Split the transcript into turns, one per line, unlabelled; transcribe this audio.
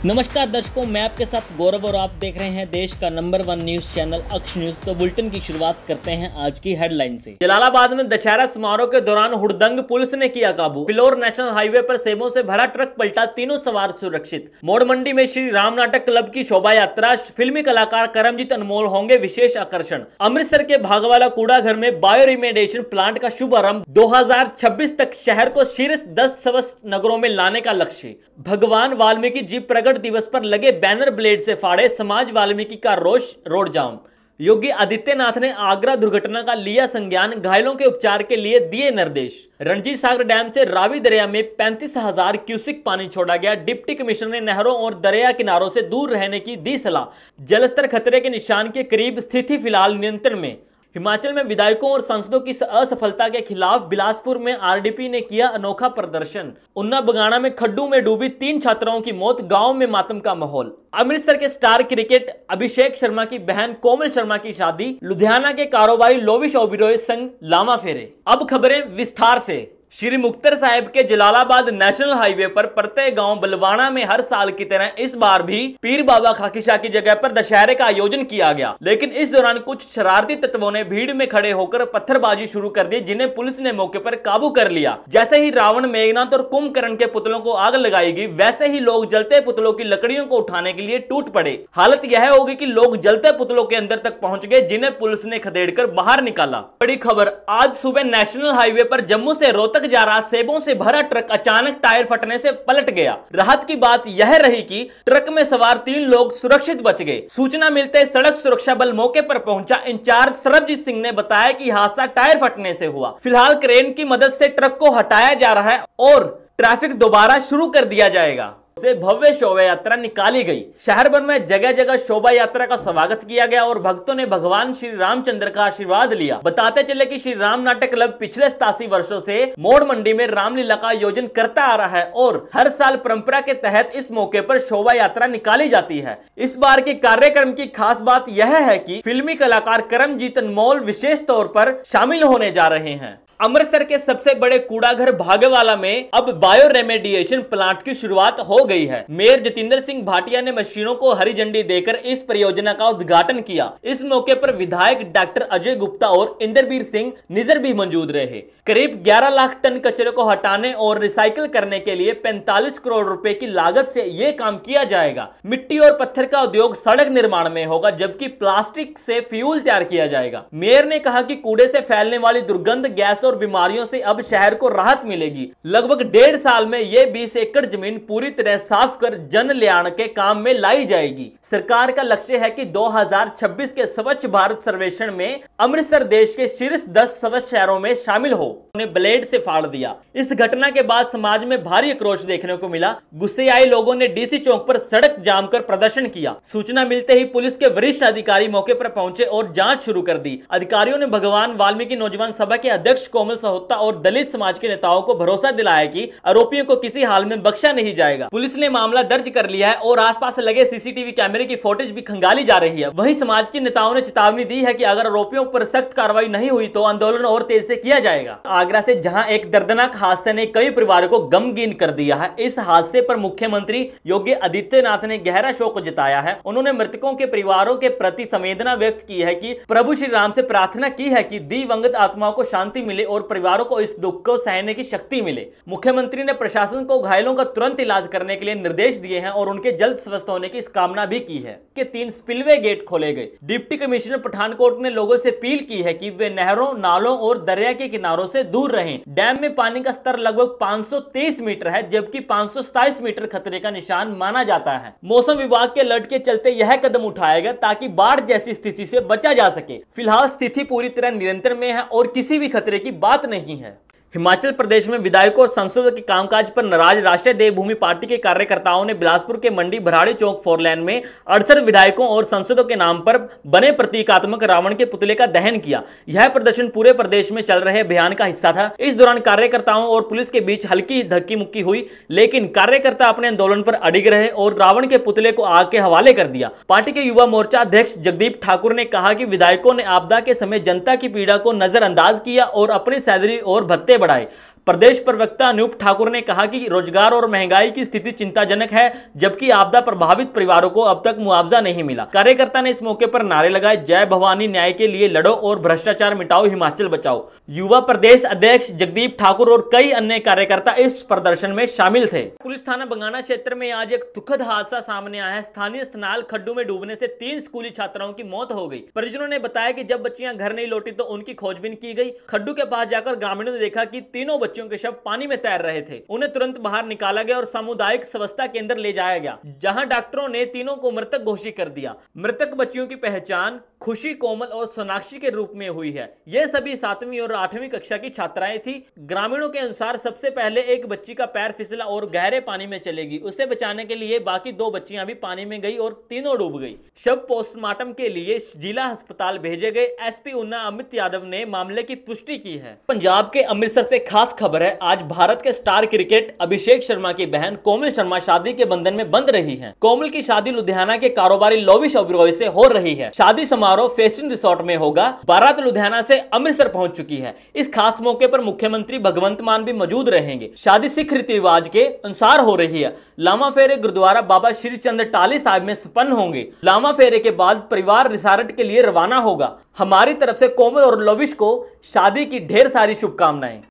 नमस्कार दर्शकों, मैं आपके साथ गौरव और आप देख रहे हैं देश का नंबर 1 न्यूज चैनल अक्ष न्यूज। तो बुलेटिन की शुरुआत करते हैं आज की हेडलाइन से। जलालाबाद में दशहरा समारोह के दौरान हुड़दंग पुलिस ने किया काबू। फिलौर नेशनल हाईवे पर सेबों से भरा ट्रक पलटा, तीनों सवार सुरक्षित। मोड़ मंडी में श्री राम नाटक क्लब की शोभा यात्रा, फिल्मी कलाकार करमजीत अनमोल होंगे विशेष आकर्षण। अमृतसर के भागवाला कूड़ा घर में बायो रिमेडिएशन प्लांट का शुभारंभ। 2026 तक शहर को शीर्ष 10 स्वस्थ नगरों में लाने का लक्ष्य। भगवान वाल्मीकि जी प्रगट दिवस पर लगे बैनर ब्लेड से फाड़े, समाज वाल्मीकि का रोष, रोड जाम। योगी आदित्यनाथ ने आगरा दुर्घटना का लिया संज्ञान, घायलों के उपचार के लिए दिए निर्देश। रणजीत सागर डैम से रावी दरिया में 35,000 क्यूसिक पानी छोड़ा गया। डिप्टी कमिश्नर ने नहरों और दरिया किनारों से दूर रहने की दी सलाह। जलस्तर खतरे के निशान के करीब, स्थिति फिलहाल नियंत्रण में। हिमाचल में विधायकों और सांसदों की असफलता के खिलाफ बिलासपुर में आरडीपी ने किया अनोखा प्रदर्शन। उन्ना बगाना में खड्डू में डूबी 3 छात्राओं की मौत, गांव में मातम का माहौल। अमृतसर के स्टार क्रिकेट अभिषेक शर्मा की बहन कोमल शर्मा की शादी। लुधियाना के कारोबारी लोविश ओबिरॉय संग लामा फेरे। अब खबरें विस्तार से। श्री मुक्तसर साहिब के जलालाबाद नेशनल हाईवे पर पड़ते गांव बलवाना में हर साल की तरह इस बार भी पीर बाबा खाकी शाह की जगह पर दशहरे का आयोजन किया गया, लेकिन इस दौरान कुछ शरारती तत्वों ने भीड़ में खड़े होकर पत्थरबाजी शुरू कर दी, जिन्हें पुलिस ने मौके पर काबू कर लिया। जैसे ही रावण, मेघनाथ और कुंभकर्ण के पुतलों को आग लगाई गई, वैसे ही लोग जलते पुतलों की लकड़ियों को उठाने के लिए टूट पड़े। हालत यह होगी कि लोग जलते पुतलों के अंदर तक पहुंच गए, जिन्हें पुलिस ने खदेड़कर बाहर निकाला। बड़ी खबर, आज सुबह नेशनल हाईवे पर जम्मू से रोहतक जा रहा सेबों से भरा ट्रक अचानक टायर फटने से पलट गया। राहत की बात यह रही कि ट्रक में सवार 3 लोग सुरक्षित बच गए। सूचना मिलते सड़क सुरक्षा बल मौके पर पहुंचा। इंचार्ज सरबजीत सिंह ने बताया कि हादसा टायर फटने से हुआ। फिलहाल क्रेन की मदद से ट्रक को हटाया जा रहा है और ट्रैफिक दोबारा शुरू कर दिया जाएगा। से भव्य शोभा यात्रा निकाली गई। शहर भर में जगह जगह शोभा यात्रा का स्वागत किया गया और भक्तों ने भगवान श्री रामचंद्र का आशीर्वाद लिया। बताते चले कि श्री राम नाटक क्लब पिछले 87 वर्षों से मोड़ मंडी में रामलीला का आयोजन करता आ रहा है और हर साल परंपरा के तहत इस मौके पर शोभा यात्रा निकाली जाती है। इस बार के कार्यक्रम की खास बात यह है कि फिल्मी कलाकार करमजीत अनमोल विशेष तौर पर शामिल होने जा रहे हैं। अमृतसर के सबसे बड़े कूड़ाघर भागवाला में अब बायो रेमेडिएशन प्लांट की शुरुआत हो गई है। मेयर जतिंदर सिंह भाटिया ने मशीनों को हरी झंडी देकर इस परियोजना का उद्घाटन किया। इस मौके पर विधायक डॉक्टर अजय गुप्ता और इंद्रबीर सिंह निजर भी मौजूद रहे। करीब 11 लाख टन कचरे को हटाने और रिसाइकिल करने के लिए 45 करोड़ रुपए की लागत से यह काम किया जाएगा। मिट्टी और पत्थर का उद्योग सड़क निर्माण में होगा, जबकि प्लास्टिक से फ्यूल तैयार किया जाएगा। मेयर ने कहा कि कूड़े से फैलने वाली दुर्गंध, गैस और बीमारियों से अब शहर को राहत मिलेगी। लगभग 1.5 साल में यह 20 एकड़ जमीन पूरी तरह साफ कर जन कल्याण के काम में लाई जाएगी। सरकार का लक्ष्य है कि 2026 के स्वच्छ भारत सर्वेक्षण में अमृतसर देश के शीर्ष 10 स्वच्छ शहरों में शामिल हो। उन्हें ब्लेड से फाड़ दिया। इस घटना के बाद समाज में भारी आक्रोश देखने को मिला। गुस्से आए लोगों ने डीसी चौक पर सड़क जाम कर प्रदर्शन किया। सूचना मिलते ही पुलिस के वरिष्ठ अधिकारी मौके पर पहुंचे और जांच शुरू कर दी। अधिकारियों ने भगवान वाल्मीकि नौजवान सभा के अध्यक्ष कोमल सहोता और दलित समाज के नेताओं को भरोसा दिलाया कि आरोपियों को किसी हाल में बख्शा नहीं जाएगा। पुलिस ने मामला दर्ज कर लिया है और आसपास लगे सीसीटीवी कैमरे की फुटेज भी खंगाली जा रही है। वहीं समाज के नेताओं ने चेतावनी दी है कि अगर आरोपियों पर सख्त कार्रवाई नहीं हुई तो आंदोलन और तेज से किया जाएगा। आगरा से जहां एक दर्दनाक हादसे ने कई परिवारों को गमगीन कर दिया है। इस हादसे पर मुख्यमंत्री योगी आदित्यनाथ ने गहरा शोक जताया है। उन्होंने मृतकों के परिवारों के प्रति संवेदना व्यक्त की है कि प्रभु श्री राम से प्रार्थना की है कि दिवंगत आत्माओं को शांति मिले और परिवारों को इस दुख को सहने की शक्ति मिले। मुख्यमंत्री ने प्रशासन को घायलों का तुरंत इलाज करने के लिए निर्देश दिए हैं और उनके जल्द स्वस्थ होने की कामना भी की है। के 3 स्पिलवे गेट खोले गए। डिप्टी कमिश्नर पठानकोट ने लोगों से अपील की है कि वे नहरों, नालों और दरिया के किनारों से दूर रहें। डैम में पानी का स्तर लगभग 523 मीटर है, जबकि 527 मीटर खतरे का निशान माना जाता है। मौसम विभाग के अलर्ट के चलते यह कदम उठाया गया ताकि बाढ़ जैसी स्थिति से बचा जा सके। फिलहाल स्थिति पूरी तरह नियंत्रण में है और किसी भी खतरे की बात नहीं है। हिमाचल प्रदेश में विधायकों और सांसदों के कामकाज पर नाराज राष्ट्रीय देवभूमि पार्टी के कार्यकर्ताओं ने बिलासपुर के मंडी भराड़ी चौक 4 लेन में 68 विधायकों और सांसदों के नाम पर बने प्रतीकात्मक रावण के पुतले का दहन किया। यह प्रदर्शन पूरे प्रदेश में चल रहे अभियान का हिस्सा था। इस दौरान कार्यकर्ताओं और पुलिस के बीच हल्की धक्की मुक्की हुई, लेकिन कार्यकर्ता अपने आंदोलन पर अडिग रहे और रावण के पुतले को आग के हवाले कर दिया। पार्टी के युवा मोर्चा अध्यक्ष जगदीप ठाकुर ने कहा कि विधायकों ने आपदा के समय जनता की पीड़ा को नजरअंदाज किया और अपनी सैलरी और भत्ते बढ़ाए। प्रदेश प्रवक्ता अनूप ठाकुर ने कहा कि रोजगार और महंगाई की स्थिति चिंताजनक है, जबकि आपदा प्रभावित परिवारों को अब तक मुआवजा नहीं मिला। कार्यकर्ता ने इस मौके पर नारे लगाए, जय भवानी, न्याय के लिए लड़ो और भ्रष्टाचार मिटाओ, हिमाचल बचाओ। युवा प्रदेश अध्यक्ष जगदीप ठाकुर और कई अन्य कार्यकर्ता इस प्रदर्शन में शामिल थे। पुलिस थाना बंगाना क्षेत्र में आज एक दुखद हादसा सामने आया है। स्थानीय स्थनाल खड्डू में डूबने से 3 स्कूली छात्राओं की मौत हो गई। परिजनों ने बताया कि जब बच्चियां घर नहीं लौटी तो उनकी खोजबीन की गई। खड्डू के पास जाकर ग्रामीणों ने देखा कि तीनों बच्चियों के शव पानी में तैर रहे थे। उन्हें तुरंत बाहर निकाला गया और सामुदायिक स्वास्थ्य केंद्र ले जाया गया, जहां डॉक्टरों ने तीनों को मृतक घोषित कर दिया। मृतक बच्चियों की पहचान खुशी, कोमल और सोनाक्षी के रूप में हुई है। ये सभी 7वीं और 8वीं कक्षा की छात्राएं थी। ग्रामीणों के अनुसार सबसे पहले एक बच्ची का पैर फिसला और गहरे पानी में चलेगी। उसे बचाने के लिए बाकी 2 बच्चियां भी पानी में गई और तीनों डूब गई। शव पोस्टमार्टम के लिए जिला अस्पताल भेजे गए। एसपी ऊना अमित यादव ने मामले की पुष्टि की है। पंजाब के अमृतसर से खास खबर है। आज भारत के स्टार क्रिकेट अभिषेक शर्मा की बहन कोमल शर्मा शादी के बंधन में बंध रही है। कोमल की शादी लुधियाना के कारोबारी लोविश ओबरॉय से हो रही है। शादी समारोह फेस्टिन रिसोर्ट में होगा। बारात लुधियाना से अमृतसर पहुंच चुकी है। इस खास मौके पर मुख्यमंत्री भगवंत मान भी मौजूद रहेंगे। शादी सिख रीति रिवाज के अनुसार हो रही है। लामा फेरे गुरुद्वारा बाबा श्री चंद्र टाली साहिब में संपन्न होंगे। लामा फेरे के बाद परिवार रिसार्ट के लिए रवाना होगा। हमारी तरफ से कोमल और लोविश को शादी की ढेर सारी शुभकामनाएं।